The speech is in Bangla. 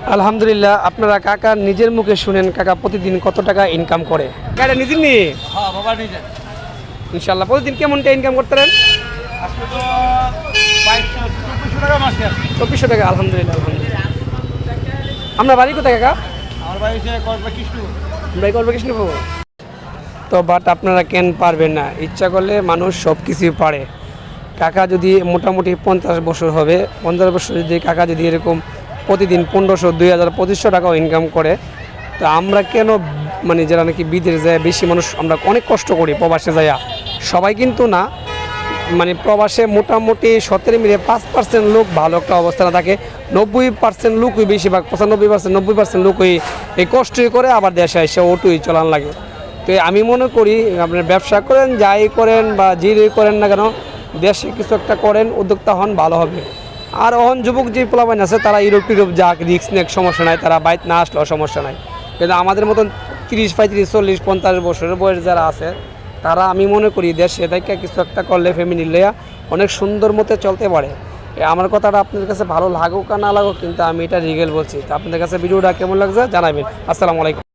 আলহামদুলিল্লাহ। আপনারা কাকা নিজের মুখে শুনেন কাকা প্রতিদিন কত টাকা ইনকাম করে। গাড়ি নিজের নিয়ে? হ্যাঁ বাবা নিজে। ইনশাল্লাহ। প্রতিদিন কেমনটা ইনকাম করতেন? আজকে তো 2400 টাকা মাসে আছে। 2400 টাকা। আলহামদুলিল্লাহ আলহামদুলিল্লাহ। আপনার বাড়ি কোথায় কাকা? আমার বাড়ি হচ্ছে কসবা কৃষ্ণ। আমরা করবো কৃষ্ণপুর। তো বাট আপনারা কেন পারবেন না? ইচ্ছা করলে মানুষ সব কিছুই পারে। কাকা যদি মোটামুটি 50 বছর হবে, 50 বছর যদি কাকা যদি এরকম প্রতিদিন 1500, 2000, 2500 টাকাও ইনকাম করে, তো আমরা কেন মানে যারা নাকি বিদেশ যায় বেশি মানুষ আমরা অনেক কষ্ট করি প্রবাসে যাইয়া, সবাই কিন্তু না, মানে প্রবাসে মোটামুটি 17 মিলে 5% লোক ভালো একটা অবস্থানে থাকে, 90% লোকই বেশিরভাগ 95%, 90% লোকই এই কষ্টই করে আবার দেশে এসে ওটুই চলান লাগে। তো আমি মনে করি আপনার ব্যবসা করেন, যাই করেন বা যেই করেন না কেন, দেশে কিছু একটা করেন, উদ্যোক্তা হন, ভালো হবে। আর অহন যুবক যে পোলাপাইন আছে তারা ইউরোপ যাক, রিক্স নেক, সমস্যা নাই, তারা বাইক না আসলেও সমস্যা নাই। কিন্তু আমাদের মতন 30, 35, 40, 50 বছরের বয়স যারা আছে, তারা আমি মনে করি দেশে থেকে কিছু একটা করলে ফ্যামিলি লইয়া অনেক সুন্দর মতো চলতে পারে। আমার কথাটা আপনাদের কাছে ভালো লাগুক আর না লাগুক, কিন্তু আমি এটা রিগেল বলছি। তো আপনাদের কাছে ভিডিওটা কেমন লাগছে জানাবেন। আসসালামু আলাইকুম।